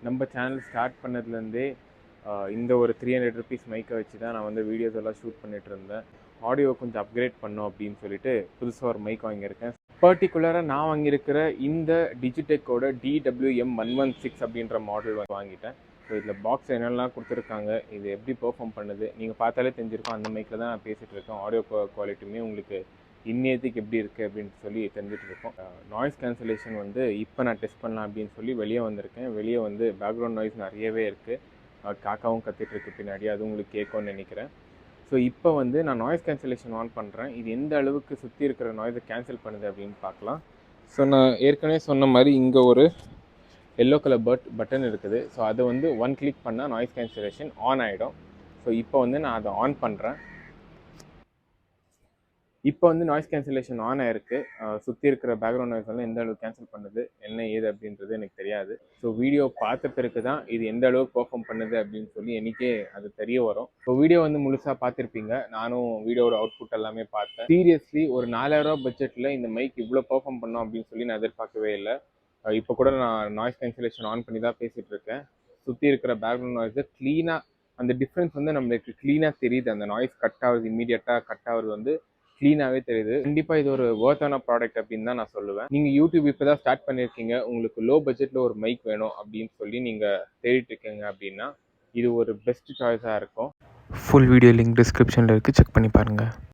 நம்ம channel start பண்ணதுலேருந்தே இந்த ஒரு 300 ருபீஸ் மைக்கை வச்சு தான் நான் வந்து வீடியோஸ் எல்லாம் ஷூட் பண்ணிட்டு இருந்தேன். ஆடியோ கொஞ்சம் அப்கிரேட் பண்ணோம் அப்படின்னு சொல்லிட்டு புதுசாக ஒரு மைக் வாங்கியிருக்கேன். பர்டிகுலராக நான் வாங்கியிருக்கிற இந்த டிஜிடெக்கோட DWM116 அப்படின்ற மாடல் வாங்கிட்டேன். ஸோ இதில் பாக்ஸ் என்னெல்லாம் கொடுத்துருக்காங்க, இது எப்படி பெர்ஃபார்ம் பண்ணுது நீங்கள் பார்த்தாலே தெரிஞ்சிருக்கும். அந்த மைக்கில் தான் நான் பேசிகிட்டு இருக்கேன். ஆடியோ குவாலிட்டியுமே உங்களுக்கு இன்னேத்துக்கு எப்படி இருக்குது அப்படின்னு சொல்லி தெரிஞ்சுட்டு இருக்கோம். நாய்ஸ் கேன்சலேஷன் வந்து இப்போ நான் டெஸ்ட் பண்ணலாம் அப்படின்னு சொல்லி வெளியே வந்திருக்கேன். வெளியே வந்து பேக்ரவுண்ட் நாய்ஸ் நிறையவே இருக்குது. காக்காவும் கத்திட்டு பின்னாடி, அது உங்களுக்கு கேட்கும்னு நினைக்கிறேன். ஸோ இப்போ வந்து நான் நாய்ஸ் கேன்சலேஷன் ஆன் பண்ணுறேன். இது எந்த அளவுக்கு சுற்றி இருக்கிற நாய்ஸை கேன்சல் பண்ணுது அப்படின்னு பார்க்கலாம். ஸோ நான் ஏற்கனவே சொன்ன மாதிரி இங்கே ஒரு எல்லோ கலர் பட்டன் இருக்குது. ஸோ அதை வந்து ஒன் கிளிக் பண்ணால் நாய்ஸ் கேன்சலேஷன் ஆன் ஆகிடும். ஸோ இப்போ வந்து நான் அதை ஆன் பண்ணுறேன். இப்போ வந்து நாய்ஸ் கேன்சலேஷன் ஆன் ஆயிருக்கு. சுற்றி இருக்கிற பேக்ரவுண்ட் நாய்ஸ் வந்து எந்த அளவுக்கு கேன்சல் பண்ணுது, என்ன ஏது அப்படின்றது எனக்கு தெரியாது. ஸோ வீடியோ பார்த்த பிறகு தான் இது எந்த அளவுக்கு பெர்ஃபார்ம் பண்ணுது அப்படின்னு சொல்லி எனக்கே அது தெரிய வரும். ஸோ வீடியோ வந்து முழுசாக பார்த்துருப்பீங்க. நானும் வீடியோட அவுட்புட் எல்லாமே பார்த்தேன். சீரியஸ்லி ஒரு 4000 ரூபா பட்ஜெட்டில் இந்த மைக் இவ்வளோ பெர்ஃபார்ம் பண்ணோம் அப்படின்னு சொல்லி நான் எதிர்பார்க்கவே இல்லை. இப்போ கூட நான் நாய்ஸ் கேன்சலேஷன் ஆன் பண்ணி தான் பேசிகிட்டு இருக்கேன். சுற்றி இருக்கிற பேக்ரவுண்ட் நாய்ஸை க்ளீனாக, அந்த டிஃப்ரென்ஸ் வந்து நம்மளுக்கு க்ளீனாக தெரியுது. அந்த நாய்ஸ் கட் ஆகுது, இம்மீடியட்டாக கட் ஆகுது வந்து க்ளீனாகவே தெரியுது. கண்டிப்பாக இது ஒரு ஒர்த்தான ப்ராடக்ட் அப்படின்னு தான் நான் சொல்லுவேன். நீங்கள் யூடியூப் இப்போ தான் ஸ்டார்ட் பண்ணியிருக்கீங்க, உங்களுக்கு லோ பட்ஜெட்டில் ஒரு மைக் வேணும் அப்படின்னு சொல்லி நீங்கள் தேடிட்டு இருக்கீங்க அப்படின்னா இது ஒரு பெஸ்ட் சாய்ஸாக இருக்கும். ஃபுல் வீடியோ லிங்க் டிஸ்கிரிப்ஷனில் இருக்குது, செக் பண்ணி பாருங்கள்.